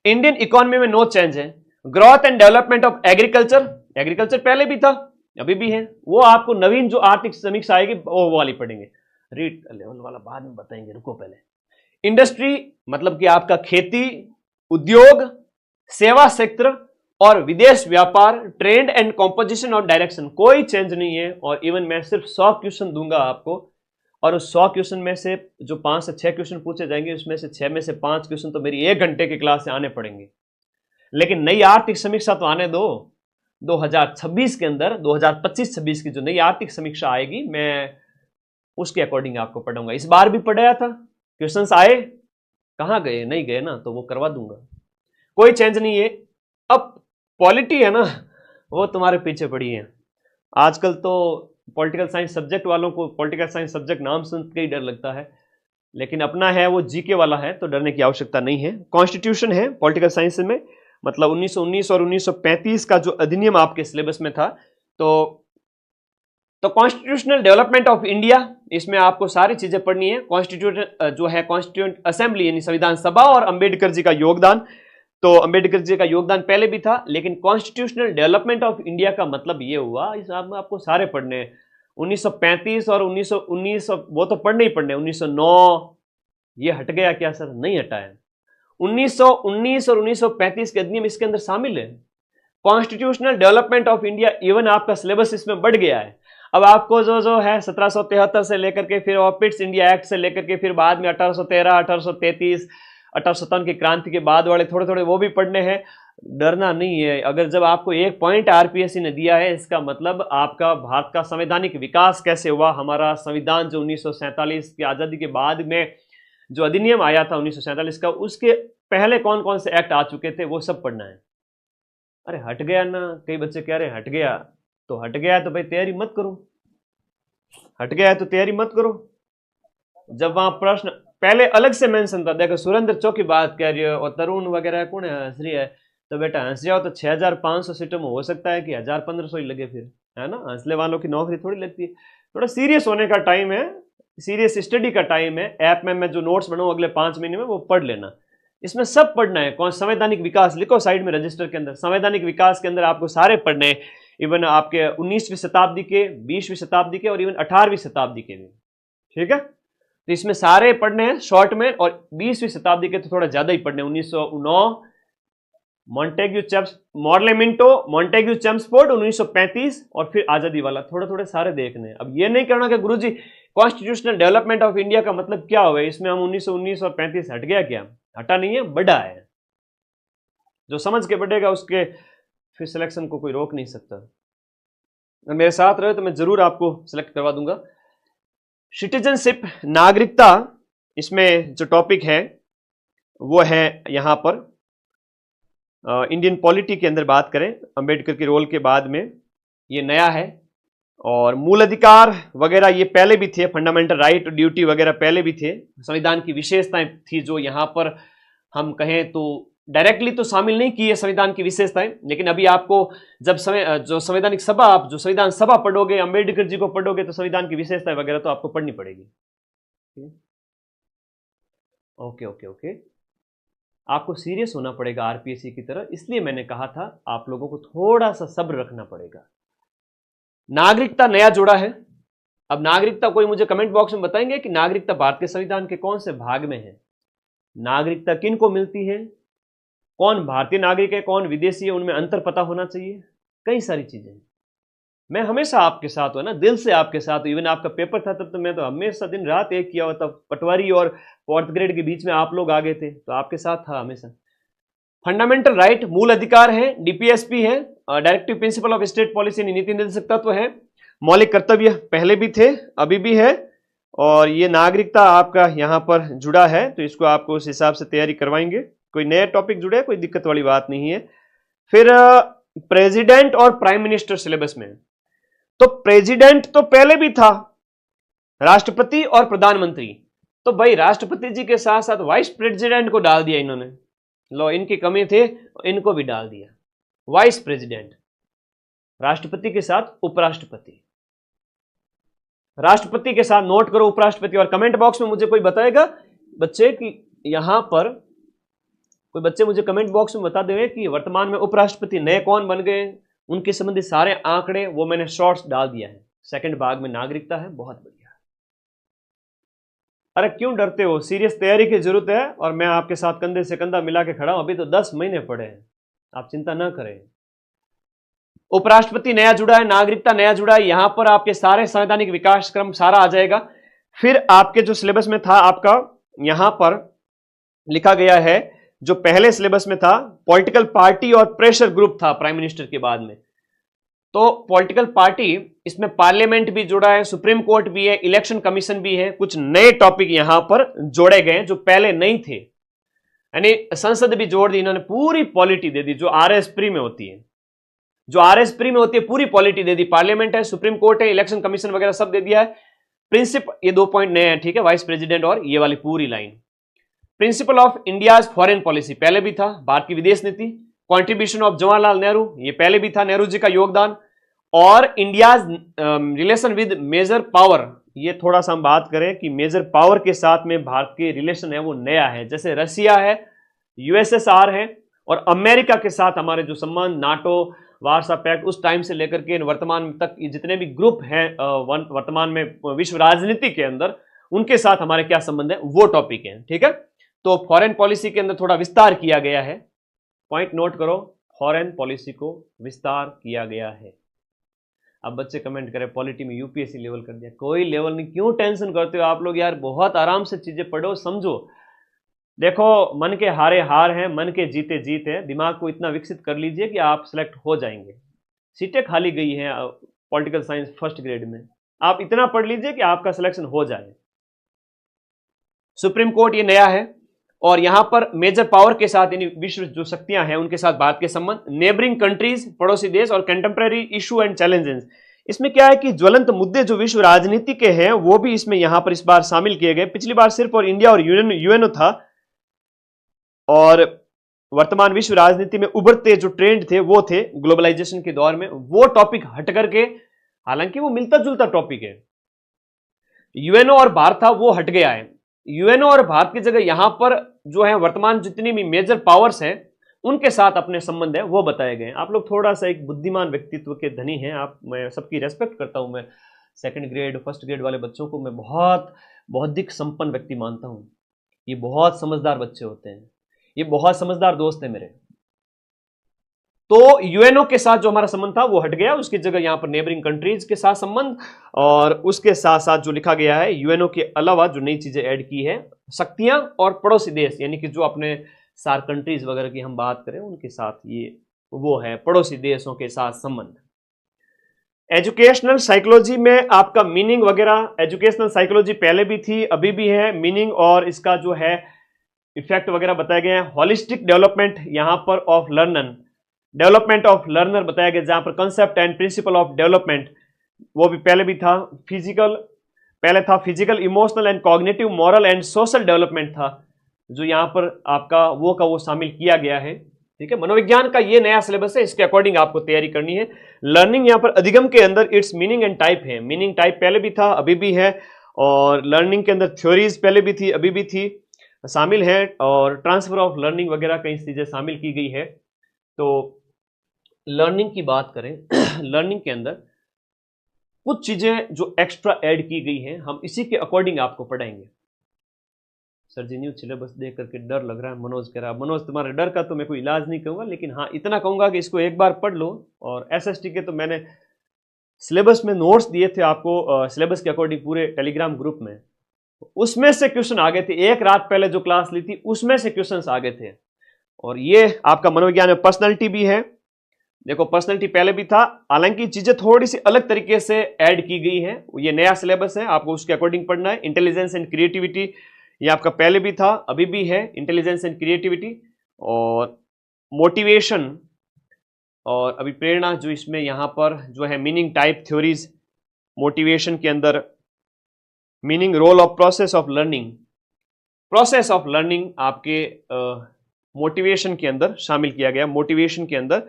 इंडियन इकोनॉमी में नो चेंज है। Growth and development of agriculture, agriculture पहले भी था, अभी भी है। वो आपको नवीन जो आर्थिक समीक्षा आएगी वो वाली पढ़ेंगे, रीड लेवल वाला बाद में बताएंगे, रुको पहले। इंडस्ट्री मतलब कि आपका खेती, उद्योग, सेवा क्षेत्र और विदेश व्यापार, ट्रेंड एंड कॉम्पोजिशन और डायरेक्शन, कोई चेंज नहीं है। और इवन मैं सिर्फ 100 क्वेश्चन दूंगा आपको, और उस 100 क्वेश्चन में से जो 5 से 6 क्वेश्चन पूछे जाएंगे, उसमें से 6 में से 5 क्वेश्चन तो मेरी 1 घंटे की क्लास से आने पड़ेंगे। लेकिन नई आर्थिक समीक्षा तो आने दो 2026 के अंदर, 2025-26 की जो नई आर्थिक समीक्षा आएगी, मैं उसके अकॉर्डिंग आपको पढ़ाऊंगा। इस बार भी पढ़ाया था, क्वेश्चंस आए, कहां गए? नहीं गए ना, तो वो करवा दूंगा, कोई चेंज नहीं है। अब पॉलिटी है ना, वो तुम्हारे पीछे पड़ी है। आजकल तो पॉलिटिकल साइंस सब्जेक्ट वालों को पॉलिटिकल साइंस सब्जेक्ट नाम सुन के ही डर लगता है, लेकिन अपना है वो जीके वाला है, तो डरने की आवश्यकता नहीं है। कॉन्स्टिट्यूशन है पॉलिटिकल साइंस में, मतलब 1919 और 1935 का जो अधिनियम आपके सिलेबस में था, तो तो कॉन्स्टिट्यूशनल डेवलपमेंट ऑफ इंडिया, इसमें आपको सारी चीजें पढ़नी है। कॉन्स्टिट्यूशन जो है कॉन्स्टिट्यूंट असेंबली यानी संविधान सभा, और अंबेडकर जी का योगदान। तो अंबेडकर जी का योगदान पहले भी था, लेकिन कॉन्स्टिट्यूशनल डेवलपमेंट ऑफ इंडिया का मतलब ये हुआ, इस आपको सारे पढ़ने हैं। 1935 और 1919 वो तो पढ़ने ही पढ़ने। 1909 ये हट गया क्या सर? नहीं हटा है। 1919 और 1935 के अधिनियम इसके अंदर शामिल है। Constitutional development of India even आपका सिलेबस इसमें बढ़ गया है। अब आपको जो है 1773 से लेकर के, फिर पिट्स इंडिया एक्ट से लेकर के, फिर बाद में 1813, 1833, 1857 की क्रांति के बाद वाले थोड़े थोड़े वो भी पढ़ने हैं। डरना नहीं है। अगर जब आपको एक पॉइंट आरपीएससी ने दिया है, इसका मतलब आपका भारत का संवैधानिक विकास कैसे हुआ, हमारा संविधान जो 1947 की आजादी के बाद में जो अधिनियम आया था 1947 का, उसके पहले कौन कौन से एक्ट आ चुके थे, वो सब पढ़ना है। अरे हट गया ना, कई बच्चे कह रहे हैं हट गया, तो हट गया है तो भाई तैयारी मत करो। हट गया है तो तैयारी मत करो। जब वहां प्रश्न पहले अलग से मेंशन था, देखो सुरेंद्र चौक की बात कह रही है और तरुण वगैरह कौन है हंस रही है, तो बेटा हंस जाओ तो 6500 सीटों में हो सकता है कि 1500 ही लगे, फिर है ना। हंसले वालों की नौकरी थोड़ी लगती है। थोड़ा सीरियस होने का टाइम है, सीरियस स्टडी का टाइम है। ऐप में मैं जो नोट्स बनाऊं अगले 5 महीने में, वो पढ़ लेना। इसमें सब पढ़ना है। कौन संवैधानिक विकास लिखो साइड में रजिस्टर के अंदर। संवैधानिक विकास के अंदर आपको सारे पढ़ने हैं, इवन आपके 19वीं शताब्दी के, 20वीं शताब्दी के, और इवन 18वीं शताब्दी के भी। ठीक है, तो इसमें सारे पढ़ने हैं शॉर्ट में, और 20वीं शताब्दी के तो थोड़ा ज्यादा ही पढ़ने। 1909 मॉन्टेग्यू चेम्स मॉर्लेमिंटो मॉन्टेग्यू चेम्सफोर्ड 1935, और फिर आजादी वाला, थोड़े थोड़े सारे देखने हैं। अब ये नहीं कहना कि गुरुजी कॉन्स्टिट्यूशनल डेवलपमेंट ऑफ इंडिया का मतलब क्या हुआ, इसमें हम 1919 और 35 हट गया क्या? हटा नहीं है, बढ़ा है। जो समझ के बढ़ेगा उसके फिर सिलेक्शन को कोई रोक नहीं सकता। अगर मेरे साथ रहे तो मैं जरूर आपको सिलेक्ट करवा दूंगा। सिटीजनशिप, नागरिकता, इसमें जो टॉपिक है वो है यहां पर इंडियन पॉलिटी के अंदर बात करें, अंबेडकर के रोल के बाद में ये नया है। और मूल अधिकार वगैरह ये पहले भी थे, फंडामेंटल राइट ड्यूटी वगैरह पहले भी थे। संविधान की विशेषताएं थी जो यहां पर हम कहें तो डायरेक्टली तो शामिल नहीं की है संविधान की विशेषताएं, लेकिन अभी आपको जब जो संवैधानिक सभा, आप जो संविधान सभा पढ़ोगे, अंबेडकर जी को पढ़ोगे, तो संविधान की विशेषताएं वगैरह तो आपको पढ़नी पड़ेगी। ओके ओके ओके, आपको सीरियस होना पड़ेगा आरपीएससी की तरह, इसलिए मैंने कहा था आप लोगों को थोड़ा सा सब्र रखना पड़ेगा। नागरिकता नया जुड़ा है। अब नागरिकता कोई मुझे कमेंट बॉक्स में बताएंगे कि नागरिकता भारत के संविधान के कौन से भाग में है, नागरिकता किन को मिलती है, कौन भारतीय नागरिक है, कौन विदेशी है, उनमें अंतर पता होना चाहिए। कई सारी चीजें मैं हमेशा आपके साथ हूं ना, दिल से आपके साथ हूं। इवन आपका पेपर था तब तो मैं तो हमेशा दिन रात एक किया हुआ था। पटवारी और 4th ग्रेड के बीच में आप लोग आ गए थे, तो आपके साथ था हमेशा। फंडामेंटल राइट, मूल अधिकार है, डीपीएसपी है, directive principle of state policy नीति निर्देशक तत्व है, मौलिक कर्तव्य पहले भी थे अभी भी है, और ये नागरिकता आपका यहां पर जुड़ा है, तो इसको आपको उस हिसाब से तैयारी करवाएंगे। कोई नया टॉपिक जुड़े, कोई दिक्कत वाली बात नहीं है। फिर प्रेसिडेंट और प्राइम मिनिस्टर सिलेबस में, तो प्रेसिडेंट तो पहले भी था, राष्ट्रपति और प्रधानमंत्री, तो भाई राष्ट्रपति जी के साथ साथ वाइस प्रेसिडेंट को डाल दिया इन्होंने। लो, इनकी कमी थे, इनको भी डाल दिया वाइस प्रेसिडेंट, राष्ट्रपति के साथ उपराष्ट्रपति, राष्ट्रपति के साथ नोट करो उपराष्ट्रपति। और कमेंट बॉक्स में मुझे कोई बताएगा बच्चे कि यहां पर कोई बच्चे मुझे कमेंट बॉक्स में बता देंगे कि वर्तमान में उपराष्ट्रपति नए कौन बन गए, उनके संबंधित सारे आंकड़े वो मैंने शॉर्ट्स डाल दिया है। सेकंड भाग में नागरिकता है, बहुत बढ़िया। अरे क्यों डरते हो, सीरियस तैयारी की जरूरत है, और मैं आपके साथ कंधे से कंधा मिला के खड़ा हूं। अभी तो 10 महीने पड़े हैं, आप चिंता ना करें। उपराष्ट्रपति नया जुड़ा है, नागरिकता नया जुड़ा है, यहां पर आपके सारे संवैधानिक विकास क्रम सारा आ जाएगा। फिर आपके जो सिलेबस में था आपका यहां पर लिखा गया है, जो पहले सिलेबस में था पॉलिटिकल पार्टी और प्रेशर ग्रुप था प्राइम मिनिस्टर के बाद में, तो पॉलिटिकल पार्टी, इसमें पार्लियामेंट भी जुड़ा है, सुप्रीम कोर्ट भी है, इलेक्शन कमीशन भी है। कुछ नए टॉपिक यहां पर जोड़े गए जो पहले नहीं थे, यानी संसद भी जोड़ दी इन्होंने, पूरी पॉलिटी दे दी जो आरएस प्री में होती है, जो आरएस प्री में होती है पूरी पॉलिटी दे दी। पार्लियामेंट है, सुप्रीम कोर्ट है, इलेक्शन कमीशन वगैरह सब दे दिया है। प्रिंसिप, ये 2 पॉइंट नए हैं, ठीक है, वाइस प्रेसिडेंट और ये वाली पूरी line. Principle of India's foreign policy पहले भी था, भारत की विदेश नीति। कॉन्ट्रीब्यूशन ऑफ जवाहरलाल नेहरू, ये पहले भी था, नेहरू जी का योगदान। और India's relation with major power, ये थोड़ा सा हम बात करें कि मेजर पावर के साथ में भारत के रिलेशन है वो नया है। जैसे रसिया है, यूएसएसआर है, और अमेरिका के साथ हमारे जो संबंध, नाटो, वार्सा पैक्ट, उस टाइम से लेकर के वर्तमान तक ये जितने भी ग्रुप हैं वर्तमान में विश्व राजनीति के अंदर, उनके साथ हमारे क्या संबंध है वो टॉपिक है। ठीक है, तो फॉरेन पॉलिसी के अंदर थोड़ा विस्तार किया गया है, पॉइंट नोट करो, फॉरेन पॉलिसी को विस्तार किया गया है। अब बच्चे कमेंट करें पॉलिटी में यूपीएससी लेवल कर दिया, कोई लेवल नहीं, क्यों टेंशन करते हो आप लोग यार, बहुत आराम से चीजें पढ़ो समझो। देखो, मन के हारे हार हैं, मन के जीते जीत है, दिमाग को इतना विकसित कर लीजिए कि आप सिलेक्ट हो जाएंगे। सीटें खाली गई हैं पॉलिटिकल साइंस फर्स्ट ग्रेड में, आप इतना पढ़ लीजिए कि आपका सिलेक्शन हो जाए। सुप्रीम कोर्ट ये नया है, और यहां पर मेजर पावर के साथ यानी विश्व जो शक्तियां हैं उनके साथ भारत के संबंध, नेबरिंग कंट्रीज, पड़ोसी देश, और कंटेम्प्रेरी इशू एंड चैलेंजेस। इसमें क्या है कि ज्वलंत मुद्दे जो विश्व राजनीति के हैं वो भी इसमें यहां पर इस बार शामिल किए गए। पिछली बार सिर्फ और इंडिया और यूएनओ था, और वर्तमान विश्व राजनीति में उभरते जो ट्रेंड थे वो थे ग्लोबलाइजेशन के दौर में, वो टॉपिक हट करके, हालांकि वो मिलता जुलता टॉपिक है, यूएनओ और भारत था वो हट गया है। यूएनओ और भारत की जगह यहां पर जो है वर्तमान जितनी भी मेजर पावर्स हैं उनके साथ अपने संबंध है वो बताए गए। आप लोग थोड़ा सा एक बुद्धिमान व्यक्तित्व के धनी हैं आप, मैं सबकी रेस्पेक्ट करता हूं। मैं सेकंड ग्रेड फर्स्ट ग्रेड वाले बच्चों को मैं बहुत बौद्धिक संपन्न व्यक्ति मानता हूं। ये बहुत समझदार बच्चे होते हैं, ये बहुत समझदार दोस्त है मेरे। तो यूएनओ के साथ जो हमारा संबंध था वो हट गया, उसकी जगह यहां पर नेबरिंग कंट्रीज के साथ संबंध, और उसके साथ साथ जो लिखा गया है यूएनओ के अलावा जो नई चीजें ऐड की है, शक्तियां और पड़ोसी देश, यानी कि जो अपने सार्क कंट्रीज वगैरह की हम बात करें उनके साथ ये वो है पड़ोसी देशों के साथ संबंध। एजुकेशनल साइकोलॉजी में आपका मीनिंग वगैरह, एजुकेशनल साइकोलॉजी पहले भी थी अभी भी है, मीनिंग और इसका जो है इफेक्ट वगैरह बताए गए हैं। होलिस्टिक डेवलपमेंट यहां पर of learner, development of learner बताया गया, जहां पर concept and principle of development वो भी पहले भी था। फिजिकल पहले था, physical, emotional and cognitive, moral and social development था, जो यहां पर आपका वो का वो शामिल किया गया है। ठीक है, मनोविज्ञान का ये नया सिलेबस है, इसके अकॉर्डिंग आपको तैयारी करनी है। लर्निंग यहां पर अधिगम के अंदर इट्स मीनिंग एंड टाइप है, मीनिंग टाइप पहले भी था अभी भी है, और लर्निंग के अंदर थ्योरीज पहले भी थी अभी भी थी शामिल है, और ट्रांसफर ऑफ लर्निंग वगैरह कई चीजें शामिल की गई है। तो लर्निंग की बात करें लर्निंग के अंदर कुछ चीजें जो एक्स्ट्रा ऐड की गई हैं हम इसी के अकॉर्डिंग आपको पढ़ाएंगे। सर जी न्यू सिलेबस देख करके डर लग रहा है, मनोज कह रहा है। मनोज तुम्हारे डर का तो मैं कोई इलाज नहीं कहूंगा, लेकिन हाँ इतना कहूंगा कि इसको एक बार पढ़ लो। और एसएसटी के तो मैंने सिलेबस में नोट्स दिए थे आपको सिलेबस के अकॉर्डिंग पूरे टेलीग्राम ग्रुप में, उसमें से क्वेश्चन आ गए थे। एक रात पहले जो क्लास ली थी उसमें से क्वेश्चंस आ गए थे। और ये आपका मनोविज्ञान में पर्सनालिटी भी है, देखो पर्सनालिटी पहले भी था, हालांकि चीजें थोड़ी सी अलग तरीके से ऐड की गई है। ये नया सिलेबस है, आपको उसके अकॉर्डिंग पढ़ना है। इंटेलिजेंस एंड क्रिएटिविटी ये आपका पहले भी था अभी भी है, इंटेलिजेंस एंड क्रिएटिविटी, और मोटिवेशन और अभी प्रेरणा, जो इसमें यहां पर जो है मीनिंग टाइप थ्योरीज, मोटिवेशन के अंदर meaning, role of process of learning, process of learning आपके मोटिवेशन के अंदर शामिल किया गया। मोटिवेशन के अंदर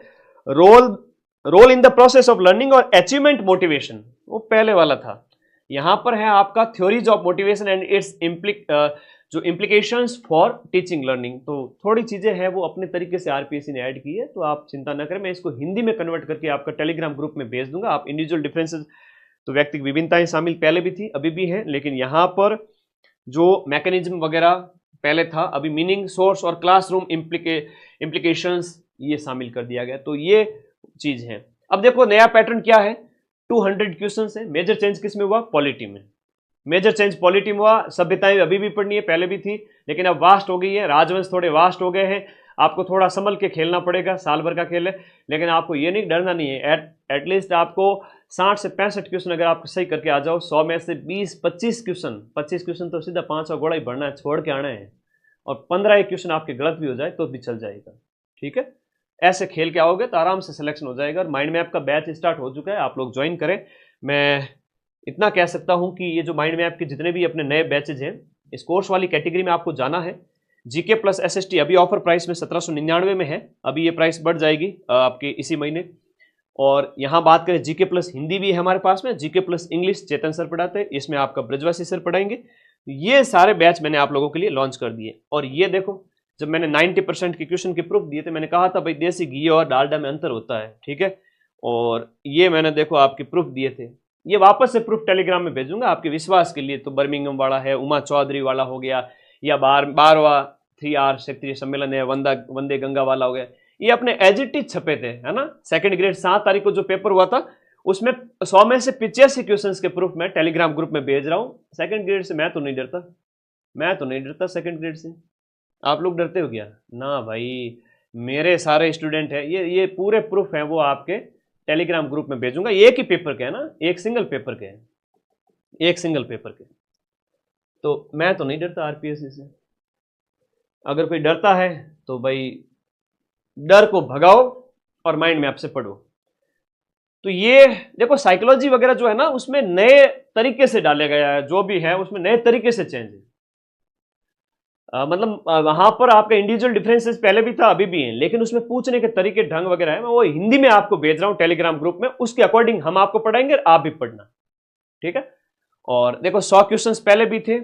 role in the process of learning और अचीवमेंट मोटिवेशन वो पहले वाला था। यहां पर है आपका theories of motivation and its जो इम्प्लीकेशंस फॉर टीचिंग लर्निंग। तो थोड़ी चीजें हैं वो अपने तरीके से आरपीएससी ने ऐड की है, तो आप चिंता न करें, मैं इसको हिंदी में कन्वर्ट करके आपका टेलीग्राम ग्रुप में भेज दूंगा। आप इंडिविजुअल डिफरेंसेस, तो व्यक्तिगत विभिन्नताएं शामिल पहले भी थी अभी भी है, लेकिन यहां पर जो मैकेनिज्म वगैरह पहले था, अभी मीनिंग, सोर्स और क्लासरूम इम्प्लीकेशंस ये शामिल कर दिया गया। तो ये चीज है। अब देखो नया पैटर्न क्या है, 200 क्वेश्चन है। मेजर चेंज किस में हुआ? पॉलिटी में। मेजर चेंज पॉलिटी में हुआ। सभ्यताएं अभी भी पढ़नी है, पहले भी थी, लेकिन अब वास्ट हो गई है, राजवंश थोड़े वास्ट हो गए हैं, आपको थोड़ा संभल के खेलना पड़ेगा, साल भर का खेल है। लेकिन आपको ये नहीं डरना नहीं है, एटलीस्ट आपको 60 से 65 क्वेश्चन अगर आप सही करके आ जाओ, 100 में से 20-25 क्वेश्चन, 25 क्वेश्चन तो सीधा 500 घोड़ा ही बढ़ना है, छोड़ के आना है। और 15 क्वेश्चन आपके गलत भी हो जाए तो भी चल जाएगा, ठीक है। ऐसे खेल के आओगे तो आराम से सिलेक्शन हो जाएगा। और माइंड मैप का बैच स्टार्ट हो चुका है, आप लोग ज्वाइन करें। मैं इतना कह सकता हूं कि ये जो माइंड मैप के जितने भी अपने नए बैचेज हैं, इस कोर्स वाली कैटेगरी में आपको जाना है। जीके प्लस एसएसटी अभी ऑफर प्राइस में 1799 में है, अभी ये प्राइस बढ़ जाएगी आपके इसी महीने। और यहां बात करें जीके प्लस हिंदी भी है हमारे पास में, जीके प्लस इंग्लिश चेतन सर पढ़ाते हैं, इसमें आपका ब्रजवासी सर पढ़ाएंगे। ये सारे बैच मैंने आप लोगों के लिए लॉन्च कर दिए। और ये देखो, जब मैंने 90% के क्वेश्चन के प्रूफ दिए थे, मैंने कहा था भाई देसी घी और डालडा में अंतर होता है, ठीक है। और ये मैंने देखो आपके प्रूफ दिए थे, ये वापस से प्रूफ टेलीग्राम में भेजूंगा आपके विश्वास के लिए। तो बर्मिंघम वाला है, उमा चौधरी वाला हो गया, या 12वां 3R क्षेत्रीय सम्मेलन है, वंदे गंगा वाला हो गया, ये अपने एज इट इज छपे थे, है ना। सेकंड ग्रेड 7 तारीख को जो पेपर हुआ था, उसमें 100 में से 85 क्वेश्चंस के प्रूफ मैं टेलीग्राम ग्रुप में भेज रहा हूं। सेकंड ग्रेड से मैं तो नहीं डरता, मैं तो नहीं डरता सेकंड ग्रेड से। आप लोग डरते हो क्या? ना भाई, मेरे सारे स्टूडेंट हैं, ये पूरे प्रूफ हैं, वो आपके टेलीग्राम ग्रुप में भेजूंगा। एक ही पेपर के है ना, एक सिंगल पेपर के, एक सिंगल पेपर के। तो मैं तो नहीं डरता आरपीएससी से। अगर कोई डरता है तो भाई डर को भगाओ और माइंड मैप से पढ़ो। तो ये देखो, साइकोलॉजी वगैरह जो है ना, उसमें नए तरीके से डाला गया है, जो भी है उसमें नए तरीके से चेंज है। मतलब वहां पर आपका इंडिविजुअल डिफरेंसेस पहले भी था, अभी भी है, लेकिन उसमें पूछने के तरीके ढंग वगैरह है, मैं वो हिंदी में आपको भेज रहा हूं टेलीग्राम ग्रुप में, उसके अकॉर्डिंग हम आपको पढ़ाएंगे, आप भी पढ़ना, ठीक है। और देखो 100 क्वेश्चंस पहले भी थे,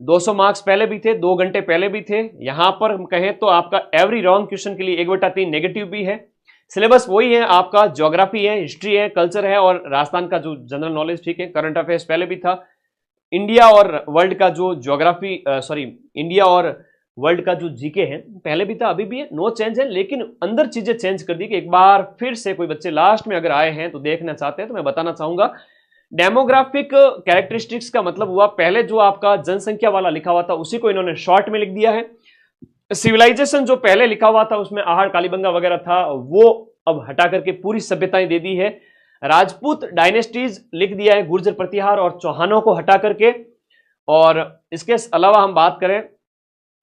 200 मार्क्स पहले भी थे, 2 घंटे पहले भी थे। यहां पर हम कहें तो आपका एवरी रॉन्ग क्वेश्चन के लिए 1/3 नेगेटिव भी है। सिलेबस वही है आपका, ज्योग्राफी है, हिस्ट्री है, कल्चर है और राजस्थान का जो जनरल नॉलेज, ठीक है। करंट अफेयर्स पहले भी था। इंडिया और वर्ल्ड का जो ज्योग्राफी, इंडिया और वर्ल्ड का जो जीके है पहले भी था, अभी भी है, नो चेंज है। लेकिन अंदर चीजें चेंज कर दी कि एक बार फिर से कोई बच्चे लास्ट में अगर आए हैं तो देखना चाहते हैं, तो मैं बताना चाहूंगा डेमोग्राफिक कैरेक्टरिस्टिक्स का मतलब हुआ, पहले जो आपका जनसंख्या वाला लिखा हुआ था उसी को इन्होंने शॉर्ट में लिख दिया है। सिविलाइजेशन जो पहले लिखा हुआ था उसमें आहड़ कालीबंगा वगैरह था, वो अब हटा करके पूरी सभ्यताएं दे दी है। राजपूत डायनेस्टीज लिख दिया है, गुर्जर प्रतिहार और चौहानों को हटा करके। और इसके अलावा हम बात करें,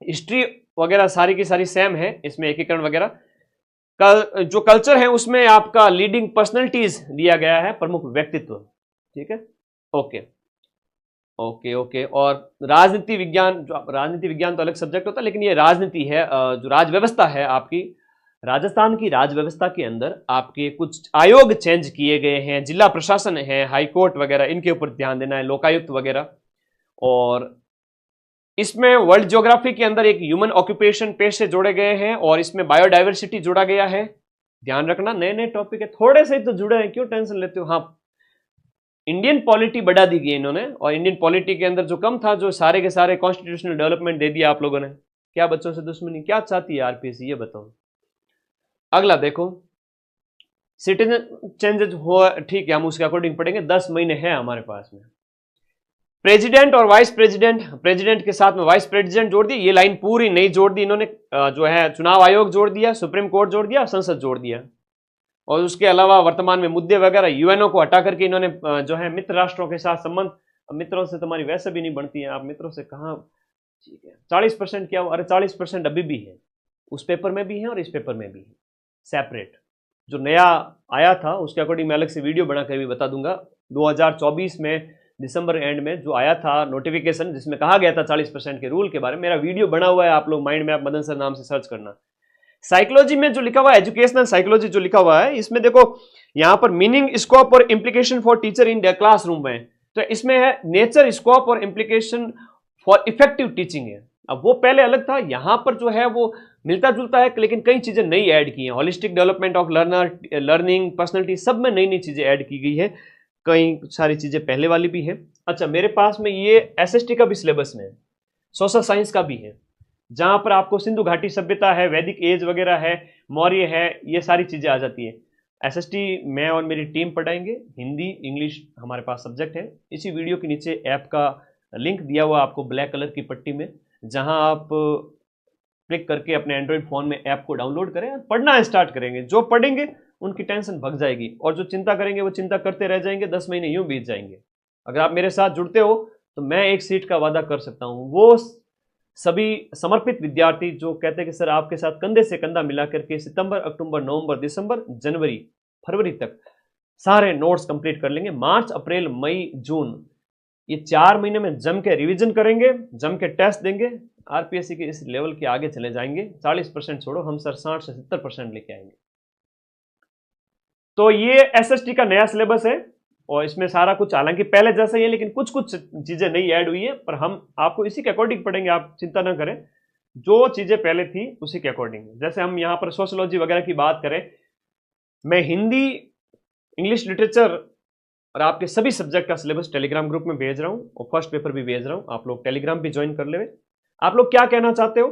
हिस्ट्री वगैरह सारी की सारी सेम है, इसमें एकीकरण वगैरह। जो कल्चर है उसमें आपका लीडिंग पर्सनैलिटीज दिया गया है, प्रमुख व्यक्तित्व, ठीक है। Okay okay okay. और राजनीति विज्ञान, जो राजनीति विज्ञान तो अलग सब्जेक्ट होता है, लेकिन ये राजनीति है, जो राजव्यवस्था है आपकी, राजस्थान की राजव्यवस्था के अंदर आपके कुछ आयोग चेंज किए गए हैं, जिला प्रशासन है, हाईकोर्ट वगैरह, इनके ऊपर ध्यान देना है, लोकायुक्त वगैरह। और इसमें वर्ल्ड ज्योग्राफी के अंदर एक ह्यूमन ऑक्यूपेशन पेशे जोड़े गए हैं, और इसमें बायोडाइवर्सिटी जोड़ा गया है। ध्यान रखना, नए नए टॉपिक है, थोड़े से ही तो जुड़े हैं, क्यों टेंशन लेते हो। हाँ, इंडियन पॉलिटी बढ़ा दी गई इन्होंने, और इंडियन पॉलिटी के अंदर जो कम था, जो सारे के सारे कॉन्स्टिट्यूशनल डेवलपमेंट दे दिया आप लोगों ने। क्या बच्चों से दुश्मनी क्या चाहती है आरपीएससी, ये बताओ। अगला देखो, सिटीजन चेंजेस हो, ठीक है, हम उसके अकॉर्डिंग पढ़ेंगे, 10 महीने हैं हमारे पास में। प्रेसिडेंट और वाइस प्रेसिडेंट, प्रेसिडेंट के साथ में वाइस प्रेसिडेंट जोड़ दी, ये लाइन पूरी नहीं जोड़ दी इन्होंने। जो है चुनाव आयोग जोड़ दिया, सुप्रीम कोर्ट जोड़ दिया, संसद जोड़ दिया। और उसके अलावा वर्तमान में मुद्दे वगैरह यूएनओ को हटा करके इन्होंने जो है मित्र राष्ट्रों के साथ संबंध, मित्रों से तुम्हारी वैसे भी नहीं बनती है, आप मित्रों से कहाँ, ठीक है। 40% क्या, अरे 40% अभी भी है, उस पेपर में भी है और इस पेपर में भी है सेपरेट। जो नया आया था उसके अकॉर्डिंग मैं अलग से वीडियो बनाकर भी बता दूंगा। 2024 में दिसंबर एंड में जो आया था नोटिफिकेशन, जिसमें कहा गया था 40% के रूल के बारे में, मेरा वीडियो बना हुआ है, आप लोग माइंड मैप मदन सर नाम से सर्च करना। साइकोलॉजी में जो लिखा हुआ है, एजुकेशनल साइकोलॉजी जो लिखा हुआ है, इसमें देखो यहां पर मीनिंग, स्कोप और implication for teacher in the classroom में, तो इसमें है नेचर, स्कोप और इम्प्लीकेशन फॉर इफेक्टिव टीचिंग है। अब वो पहले अलग था, यहां पर जो है वो मिलता जुलता है, लेकिन कई चीजें नई ऐड की हैं। Holistic development of learner, learning, personality, सब में नई नई चीजें ऐड की गई है, कई सारी चीजें पहले वाली भी है। अच्छा, मेरे पास में ये एसएसटी का भी सिलेबस में है, सोशल साइंस का भी है, जहां पर आपको सिंधु घाटी सभ्यता है, वैदिक एज वगैरह है, मौर्य है, ये सारी चीजें आ जाती है। एसएसटी मैं और मेरी टीम पढ़ाएंगे, हिंदी इंग्लिश हमारे पास सब्जेक्ट है। इसी वीडियो के नीचे ऐप का लिंक दिया हुआ आपको ब्लैक कलर की पट्टी में, जहां आप क्लिक करके अपने एंड्रॉइड फोन में ऐप को डाउनलोड करें, पढ़ना स्टार्ट करेंगे। जो पढ़ेंगे उनकी टेंशन भग जाएगी, और जो चिंता करेंगे वो चिंता करते रह जाएंगे, 10 महीने यूं बीत जाएंगे। अगर आप मेरे साथ जुड़ते हो तो मैं एक सीट का वादा कर सकता हूं, वो सभी समर्पित विद्यार्थी जो कहते हैं कि सर आपके साथ कंधे से कंधा मिला करके सितंबर, अक्टूबर, नवंबर, दिसंबर, जनवरी, फरवरी तक सारे नोट्स कंप्लीट कर लेंगे। मार्च, अप्रैल, मई, जून, ये 4 महीने में जम के रिवीजन करेंगे, जम के टेस्ट देंगे, आरपीएससी के इस लेवल के आगे चले जाएंगे। 40% छोड़ो, हम सर 60 से 70% लेके आएंगे। तो ये एसएसटी का नया सिलेबस है और इसमें सारा कुछ हालांकि पहले जैसा ही है, लेकिन कुछ कुछ चीजें नई ऐड हुई है, पर हम आपको इसी के अकॉर्डिंग पढ़ेंगे, आप चिंता ना करें। जो चीजें पहले थी उसी के अकॉर्डिंग। जैसे हम यहाँ पर सोशियोलॉजी वगैरह की बात करें, मैं हिंदी, इंग्लिश लिटरेचर और आपके सभी सब्जेक्ट का सिलेबस टेलीग्राम ग्रुप में भेज रहा हूँ और फर्स्ट पेपर भी भेज रहा हूँ। आप लोग टेलीग्राम भी ज्वाइन कर ले। आप लोग क्या कहना चाहते हो?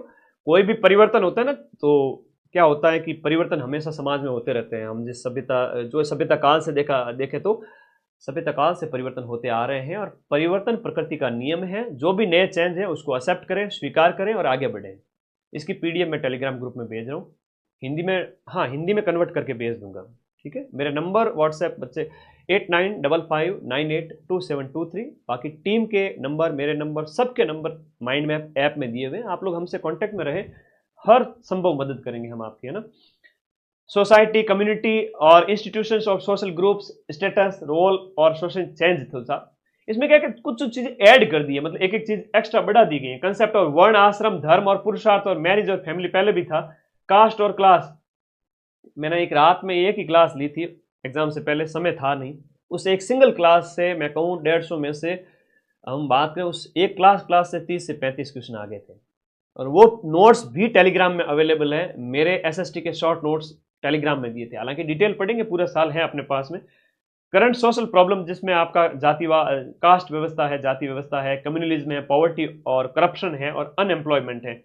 कोई भी परिवर्तन होता है ना, तो क्या होता है कि परिवर्तन हमेशा समाज में होते रहते हैं। हम जिस सभ्यता काल से देखे तो सभ्यता काल से परिवर्तन होते आ रहे हैं और परिवर्तन प्रकृति का नियम है। जो भी नए चेंज है उसको एक्सेप्ट करें, स्वीकार करें और आगे बढ़ें। इसकी पीडीएफ मैं टेलीग्राम ग्रुप में भेज रहा हूँ, हिंदी में, हाँ हिंदी में कन्वर्ट करके भेज दूंगा, ठीक है। मेरे नंबर व्हाट्सएप बच्चे 8955982723। बाकी टीम के नंबर, मेरे नंबर, सबके नंबर माइंड मैप ऐप में दिए हुए। आप लोग हमसे कांटेक्ट में रहे, हर संभव मदद करेंगे हम आपकी, है ना। सोसाइटी, कम्युनिटी और institutions of social groups, status, role और सोशल चेंज था। इसमें क्या कुछ चीजें ऐड कर दी है, मतलब एक एक चीज एक्स्ट्रा बढ़ा दी गई है। कंसेप्ट और वर्ण, आश्रम, धर्म और पुरुषार्थ और मैरिज और फैमिली पहले भी था। कास्ट और क्लास, मैंने एक रात में एक ही क्लास ली थी, एग्जाम से पहले समय था नहीं। उस एक सिंगल क्लास से मैं कहूँ 150 में से हम बात करें, उस एक क्लास से 30 से 35 क्वेश्चन आ गए थे। और वो नोट्स भी टेलीग्राम में अवेलेबल है। मेरे एसएसटी के शॉर्ट नोट्स टेलीग्राम में दिए थे। हालांकि डिटेल पढ़ेंगे, पूरा साल है अपने पास में। करंट सोशल प्रॉब्लम, जिसमें आपका कास्ट व्यवस्था है, जाति व्यवस्था है, कम्युनलिज्म है, पॉवर्टी और करप्शन है और अनएम्प्लॉयमेंट है।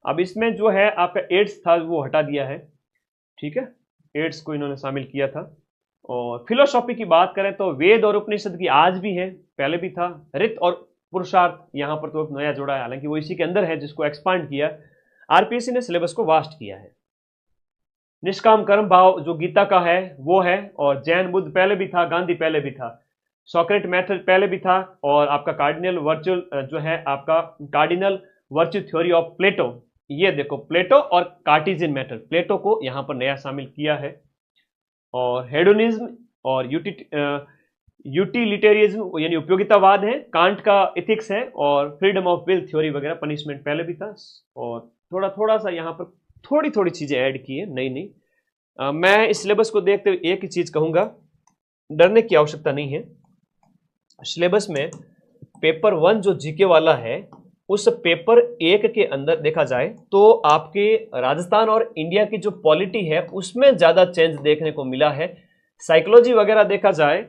अब इसमें जो है आपका एड्स था वो हटा दिया है, ठीक है, एड्स को इन्होंने शामिल किया था। और फिलोसॉफी की बात करें तो वेद और उपनिषद की आज भी है, पहले भी था। रित और पुरुषार्थ यहाँ पर तो नया जोड़ा है, हालांकि वो इसी के अंदर है जिसको एक्सपांड किया। आरपीएससी ने सिलेबस को वास्ट किया है। निष्काम कर्म भाव जो गीता का है वो है, और जैन बुद्ध पहले भी था, गांधी पहले भी था, सॉक्रेट मेथड पहले भी था, और आपका कार्डिनल वर्चुअल जो है आपका cardinal virtue theory of Plato, ये देखो प्लेटो और कार्टेशियन मेथड, प्लेटो को यहाँ पर नया शामिल किया है। और हेडोनिज्म और यूटिलिटेरियज्म यानी उपयोगितावाद है, कांट का एथिक्स है, और फ्रीडम ऑफ विल थ्योरी वगैरह, पनिशमेंट पहले भी था। और थोड़ा सा यहाँ पर थोड़ी चीजें ऐड की है, नई। मैं इस सिलेबस को देखते हुए एक ही चीज कहूंगा, डरने की आवश्यकता नहीं है। सिलेबस में पेपर 1 जो जीके वाला है, उस पेपर 1 के अंदर देखा जाए तो आपके राजस्थान और इंडिया की जो पॉलिटी है उसमें ज्यादा चेंज देखने को मिला है। साइकोलॉजी वगैरह देखा जाए,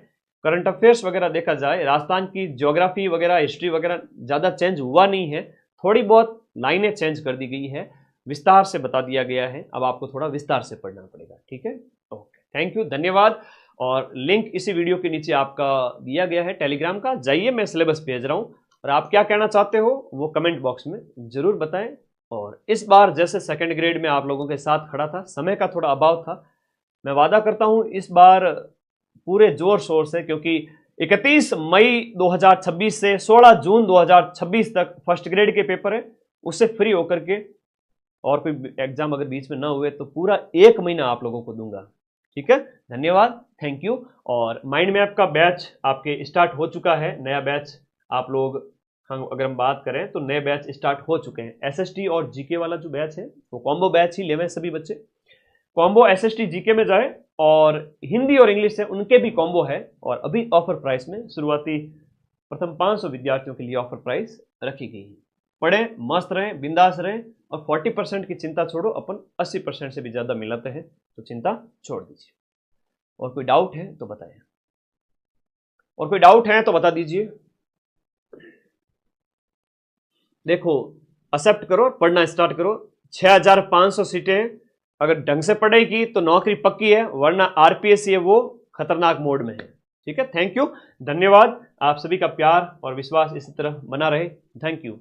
करंट अफेयर्स वगैरह देखा जाए, राजस्थान की ज्योग्राफी वगैरह, हिस्ट्री वगैरह ज्यादा चेंज हुआ नहीं है। थोड़ी बहुत लाइनें चेंज कर दी गई है, विस्तार से बता दिया गया है। अब आपको थोड़ा विस्तार से पढ़ना पड़ेगा, ठीक है। ओके, थैंक यू, धन्यवाद। और लिंक इसी वीडियो के नीचे आपका दिया गया है टेलीग्राम का, जाइए, मैं सिलेबस भेज रहा हूं। और आप क्या कहना चाहते हो वो कमेंट बॉक्स में जरूर बताएं। और इस बार जैसे सेकंड ग्रेड में आप लोगों के साथ खड़ा था, समय का थोड़ा अभाव था, मैं वादा करता हूं इस बार पूरे जोर शोर से, क्योंकि 31 मई 2026 से 16 जून 2026 तक फर्स्ट ग्रेड के पेपर है। उससे फ्री होकर के, और कोई एग्जाम अगर बीच में ना हुए तो पूरा 1 महीना आप लोगों को दूंगा, ठीक है। धन्यवाद, थैंक यू। और माइंड मैप का बैच आपके स्टार्ट हो चुका है, नया बैच। आप लोग अगर हम बात करें तो नए बैच स्टार्ट हो चुके हैं। एसएसटी और जीके वाला जो बैच है वो कॉम्बो बैच ही लेवे सभी बच्चे। कॉम्बो एसएसटी जीके में जाए, और हिंदी और इंग्लिश है उनके भी कॉम्बो है। और अभी ऑफर प्राइस में शुरुआती प्रथम 500 विद्यार्थियों के लिए ऑफर प्राइस रखी गई है। पढ़ें, मस्त रहें, बिंदास रहें, और 40% की चिंता छोड़ो, अपन 80% से भी ज्यादा मिलाते हैं, तो चिंता छोड़ दीजिए। और कोई डाउट है तो बताएं, और कोई डाउट है तो बता दीजिए। देखो, एक्सेप्ट करो, पढ़ना स्टार्ट करो। 6500 सीटें, अगर ढंग से पढ़ेगी तो नौकरी पक्की है, वरना आरपीएससी है वो खतरनाक मोड में है, ठीक है। थैंक यू, धन्यवाद। आप सभी का प्यार और विश्वास इसी तरह बना रहे। Thank you.